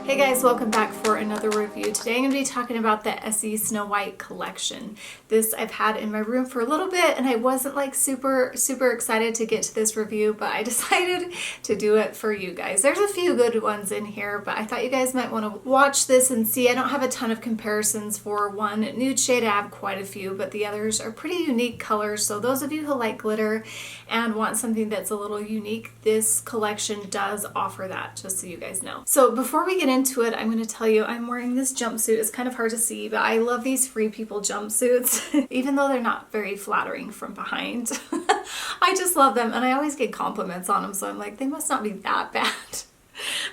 Hey guys, welcome back for another review. Today I'm going to be talking about the Essie Snow White collection. This I've had in my room for a little bit and I wasn't like super excited to get to this review, but I decided to do it for you guys. There's a few good ones in here, but I thought you guys might want to watch this and see. I don't have a ton of comparisons for one nude shade. I have quite a few, but the others are pretty unique colors. So those of you who like glitter and want something that's a little unique, this collection does offer that, just so you guys know. So before we get into it, I'm going to tell you I'm wearing this jumpsuit. It's kind of hard to see, but I love these Free People jumpsuits, even though they're not very flattering from behind. I just love them, and I always get compliments on them, so I'm like, they must not be that bad.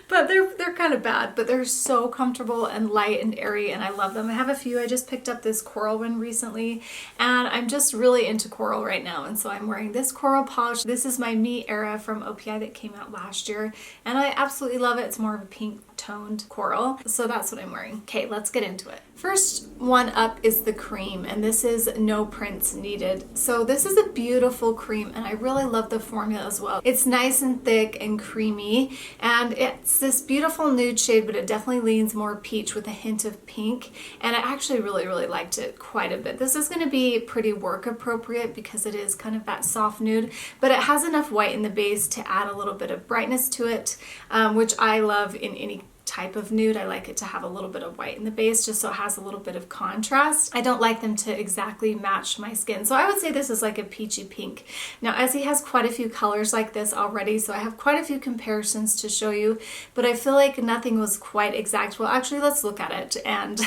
But they're kind of bad, but they're so comfortable and light and airy, and I love them. I have a few. I just picked up this coral one recently, and I'm just really into coral right now, and so I'm wearing this coral polish. This is my Me Era from OPI that came out last year, and I absolutely love it. It's more of a pink toned coral, so that's what I'm wearing. Okay, let's get into it. First one up is the cream, and this is No Prints Needed. So this is a beautiful cream, and I really love the formula as well. It's nice and thick and creamy, and it's this beautiful nude shade, but it definitely leans more peach with a hint of pink, and I actually really liked it quite a bit. This is going to be pretty work appropriate because it is kind of that soft nude, but it has enough white in the base to add a little bit of brightness to it, which I love in any type of nude. I like it to have a little bit of white in the base just so it has a little bit of contrast. I don't like them to exactly match my skin, so I would say this is like a peachy pink. Now Essie has quite a few colors like this already, so I have quite a few comparisons to show you, but I feel like nothing was quite exact. Well, actually, let's look at it and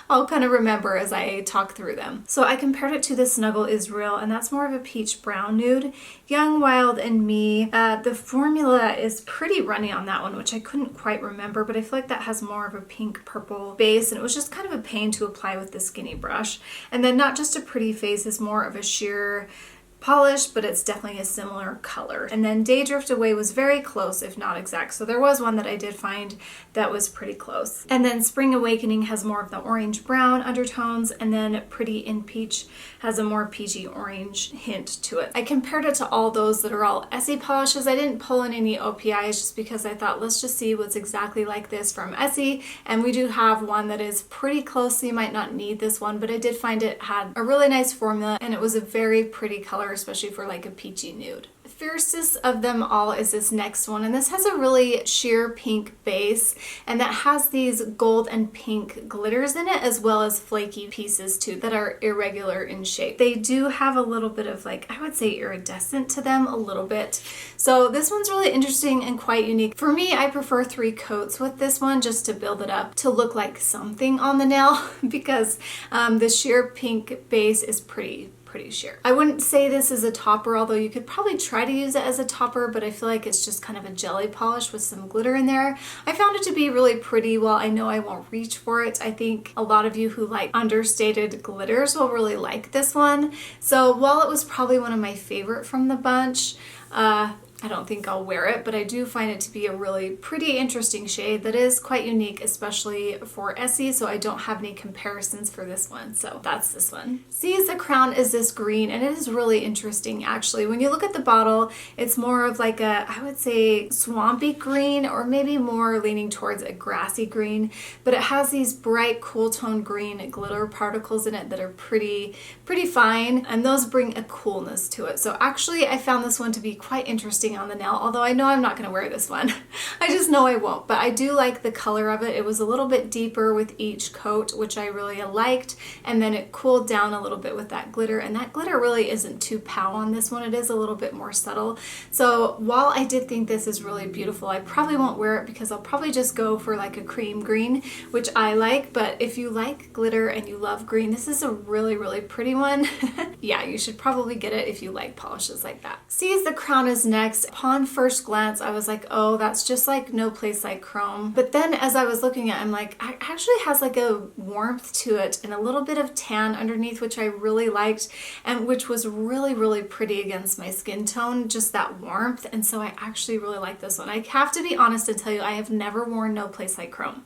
I'll kind of remember as I talk through them. So I compared it to the Snuggle Is Real, and that's more of a peach brown nude. Young, Wild, and Me. The formula is pretty runny on that one, which I couldn't quite remember, but I feel like that has more of a pink purple base, and it was just kind of a pain to apply with the skinny brush. And then Not Just a Pretty Face is more of a sheer polish, but it's definitely a similar color. And then Daydrift Away was very close, if not exact. So there was one that I did find that was pretty close. And then Spring Awakening has more of the orange brown undertones, and then Pretty in Peach has a more peachy orange hint to it. I compared it to all those that are all Essie polishes. I didn't pull in any OPIs just because I thought, let's just see what's exactly like this from Essie. And we do have one that is pretty close, so you might not need this one, but I did find it had a really nice formula, and it was a very pretty color, especially for like a peachy nude. The fiercest of them all is this next one, and this has a really sheer pink base, and that has these gold and pink glitters in it, as well as flaky pieces too that are irregular in shape. They do have a little bit of, like, I would say iridescent to them a little bit. So this one's really interesting and quite unique. For me, I prefer 3 coats with this one just to build it up to look like something on the nail because the sheer pink base is pretty sheer. I wouldn't say this is a topper, although you could probably try to use it as a topper, but I feel like it's just kind of a jelly polish with some glitter in there. I found it to be really pretty. While I know I won't reach for it, I think a lot of you who like understated glitters will really like this one. So while it was probably one of my favorite from the bunch, I don't think I'll wear it, but I do find it to be a really pretty interesting shade that is quite unique, especially for Essie, so I don't have any comparisons for this one, so that's this one. Seize the Crown is this green, and it is really interesting actually. When you look at the bottle, it's more of like a, I would say, swampy green, or maybe more leaning towards a grassy green, but it has these bright, cool tone green glitter particles in it that are pretty fine, and those bring a coolness to it. So actually, I found this one to be quite interesting on the nail, although I know I'm not going to wear this one. I just know I won't, but I do like the color of it. It was a little bit deeper with each coat, which I really liked, and then it cooled down a little bit with that glitter, and that glitter really isn't too pow on this one. It is a little bit more subtle. So while I did think this is really beautiful, I probably won't wear it because I'll probably just go for like a cream green, which I like, but if you like glitter and you love green, this is a really pretty one. Yeah, you should probably get it if you like polishes like that. Seize the Crown is next. Upon first glance, I was like, oh, that's just like No Place Like Chrome. But then as I was looking at it, I'm like, it actually has like a warmth to it and a little bit of tan underneath, which I really liked, and which was really pretty against my skin tone, just that warmth. And so I actually really like this one. I have to be honest and tell you, I have never worn No Place Like Chrome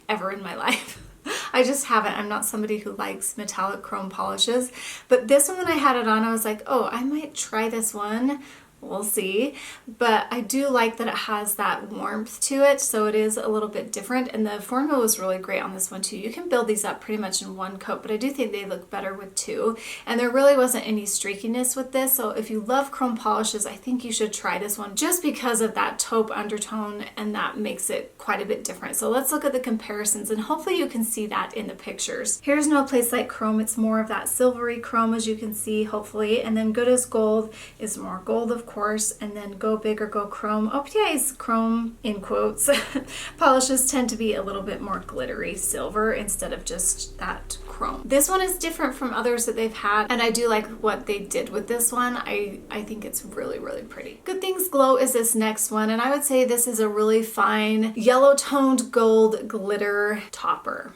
ever in my life. I just haven't. I'm not somebody who likes metallic chrome polishes, but this one, when I had it on, I was like, oh, I might try this one We'll see, but I do like that it has that warmth to it, so it is a little bit different, and the formula was really great on this one too. You can build these up pretty much in one coat, but I do think they look better with two, and there really wasn't any streakiness with this, so if you love chrome polishes, I think you should try this one just because of that taupe undertone, and that makes it quite a bit different. So let's look at the comparisons, and hopefully you can see that in the pictures. Here's No Place Like Chrome. It's more of that silvery chrome, as you can see, hopefully, and then Good as Gold is more gold, of course, and then Go Big or Go Chrome. OPI's chrome, in quotes, polishes tend to be a little bit more glittery silver instead of just that chrome. This one is different from others that they've had, and I do like what they did with this one. I think it's really, really pretty. Good Things Glow is this next one, and I would say this is a really fine yellow toned gold glitter topper.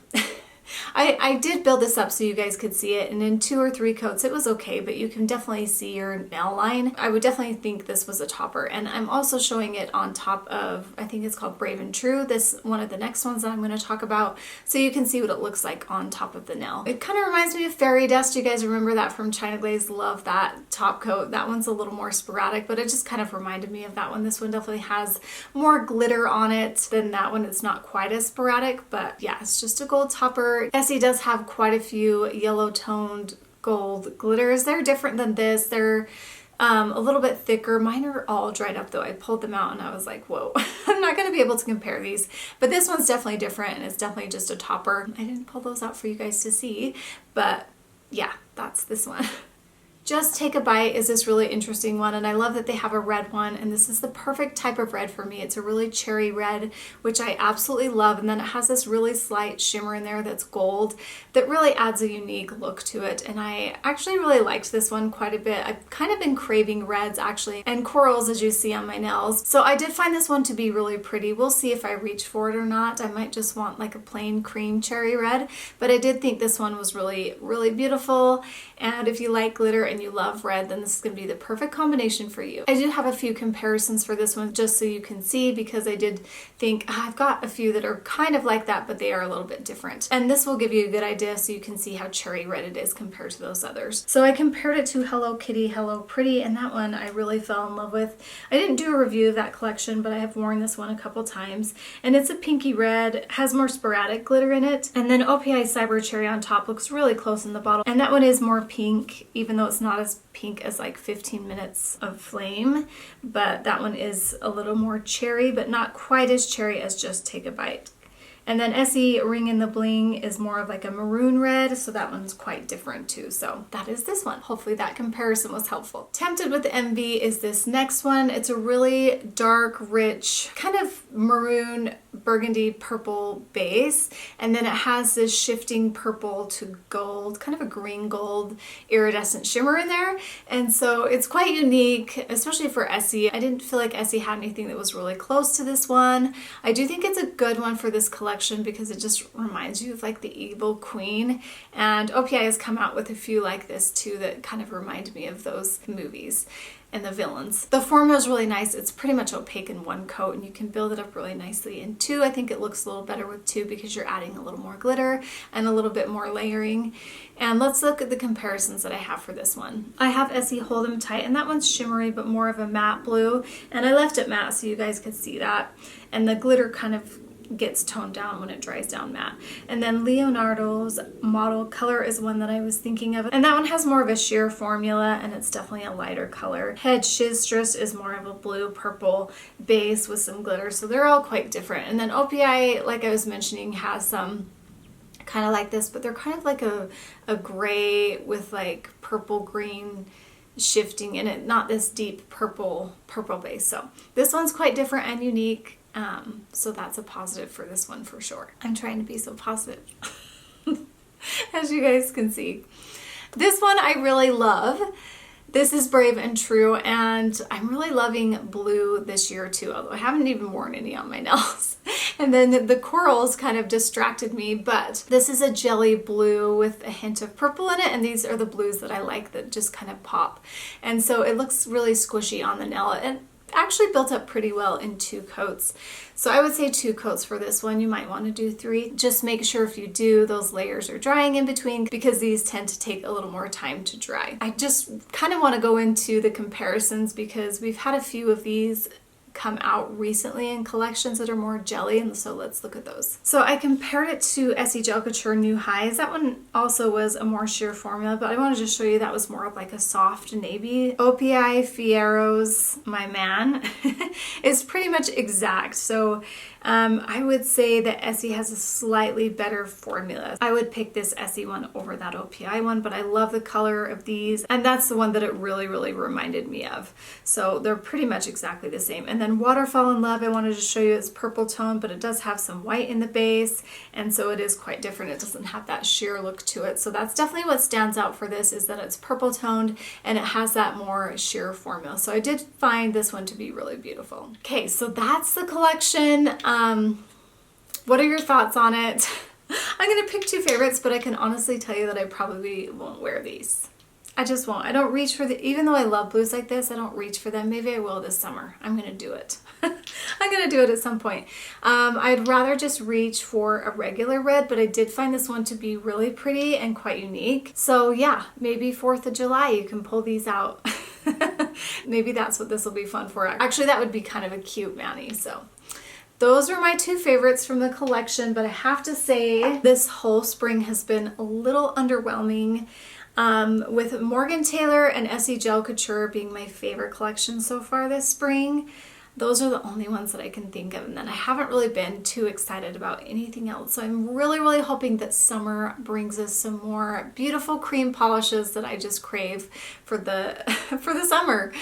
I did build this up so you guys could see it, and in 2 or 3 coats it was okay, but you can definitely see your nail line. I would definitely think this was a topper, and I'm also showing it on top of, I think it's called Brave and True, this one of the next ones that I'm going to talk about, so you can see what it looks like on top of the nail. It kind of reminds me of Fairy Dust. You guys remember that from China Glaze? Love that top coat. That one's a little more sporadic, but it just kind of reminded me of that one. This one definitely has more glitter on it than that one. It's not quite as sporadic, but yeah, it's just a gold topper. Essie does have quite a few yellow toned gold glitters. They're different than this. They're a little bit thicker. Mine are all dried up though. I pulled them out and I was like, whoa, I'm not going to be able to compare these, but this one's definitely different, and it's definitely just a topper. I didn't pull those out for you guys to see, but yeah, that's this one. Just Take a Bite is this really interesting one, and I love that they have a red one, and this is the perfect type of red for me. It's a really cherry red, which I absolutely love, and then it has this really slight shimmer in there that's gold that really adds a unique look to it, and I actually really liked this one quite a bit. I've kind of been craving reds actually, and corals, as you see on my nails, so I did find this one to be really pretty. We'll see if I reach for it or not. I might just want like a plain cream cherry red, but I did think this one was really, really beautiful, and if you like glitter and you love red, then this is going to be the perfect combination for you. I did have a few comparisons for this one just so you can see, because I did think I've got a few that are kind of like that, but they are a little bit different. And this will give you a good idea so you can see how cherry red it is compared to those others. So I compared it to Hello Kitty, Hello Pretty, and that one I really fell in love with. I didn't do a review of that collection, but I have worn this one a couple times, and it's a pinky red, has more sporadic glitter in it, and then OPI Cyber Cherry on top looks really close in the bottle, and that one is more pink, even though it's not as pink as like 15 Minutes of Flame, but that one is a little more cherry, but not quite as cherry as Just Take a Bite. And then Essie Ring in the Bling is more of like a maroon red, so that one's quite different too. So that is this one. Hopefully that comparison was helpful. Tempted with Envy is this next one. It's a really dark, rich, kind of maroon, burgundy, purple base, and then it has this shifting purple to gold, kind of a green gold iridescent shimmer in there, and so it's quite unique, especially for Essie. I didn't feel like Essie had anything that was really close to this one. I do think it's a good one for this collection because it just reminds you of like the evil queen, and OPI has come out with a few like this too that kind of remind me of those movies and the villains. The formula is really nice. It's pretty much opaque in one coat, and you can build it up really nicely in two. I think it looks a little better with two because you're adding a little more glitter and a little bit more layering. And let's look at the comparisons that I have for this one. I have Essie Hold 'Em Tight, and that one's shimmery but more of a matte blue, and I left it matte so you guys could see that. And the glitter kind of gets toned down when it dries down matte. And then Leonardo's Model Color is one that I was thinking of, and that one has more of a sheer formula, and it's definitely a lighter color. Head Shistress is more of a blue purple base with some glitter, so they're all quite different. And then OPI, like I was mentioning, has some kind of like this, but they're kind of like a gray with like purple green shifting in it, not this deep purple base. So this one's quite different and unique. So that's a positive for this one for sure. I'm trying to be so positive, as you guys can see. This one I really love. This is Brave and True, and I'm really loving blue this year too, although I haven't even worn any on my nails. And then the corals kind of distracted me, but this is a jelly blue with a hint of purple in it, and these are the blues that I like that just kind of pop. And so it looks really squishy on the nail. And actually built up pretty well in 2 coats. So I would say 2 coats for this one. You might want to do 3. Just make sure if you do, those layers are drying in between because these tend to take a little more time to dry. I just kind of want to go into the comparisons because we've had a few of these come out recently in collections that are more jelly, and so let's look at those. So I compared it to Essie Gel Couture New Highs. That one also was a more sheer formula, but I wanted to show you that was more of like a soft navy. OPI Fierros, my man, is pretty much exact. So I would say that Essie has a slightly better formula. I would pick this Essie one over that OPI one, but I love the color of these, and that's the one that it really reminded me of. So they're pretty much exactly the same. And then Waterfall in Love, I wanted to show you, is purple tone, but it does have some white in the base, and so it is quite different. It doesn't have that sheer look to it. So that's definitely what stands out for this, is that it's purple toned and it has that more sheer formula. So I did find this one to be really beautiful. Okay, so that's the collection. What are your thoughts on it? I'm gonna pick 2 favorites, but I can honestly tell you that I probably won't wear these. I just won't. I don't reach for even though I love blues like this, I don't reach for them. Maybe I will this summer. I'm gonna do it. I'm gonna do it at some point. I'd rather just reach for a regular red, but I did find this one to be really pretty and quite unique. So yeah, maybe 4th of July you can pull these out. Maybe that's what this will be fun for. Actually, that would be kind of a cute mani. So those are my 2 favorites from the collection, but I have to say this whole spring has been a little underwhelming. With Morgan Taylor and Essie Gel Couture being my favorite collection so far this spring. Those are the only ones that I can think of, and then I haven't really been too excited about anything else. So I'm really hoping that summer brings us some more beautiful cream polishes that I just crave for the for the summer,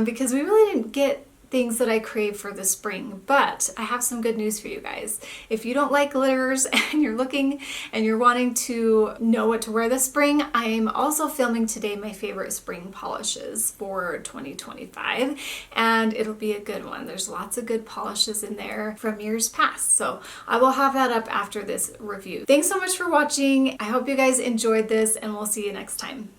because we really didn't get things that I crave for the spring. But I have some good news for you guys. If you don't like glitters and you're looking and you're wanting to know what to wear this spring, I'm also filming today my favorite spring polishes for 2025, and it'll be a good one. There's lots of good polishes in there from years past, so I will have that up after this review. Thanks so much for watching. I hope you guys enjoyed this, and we'll see you next time.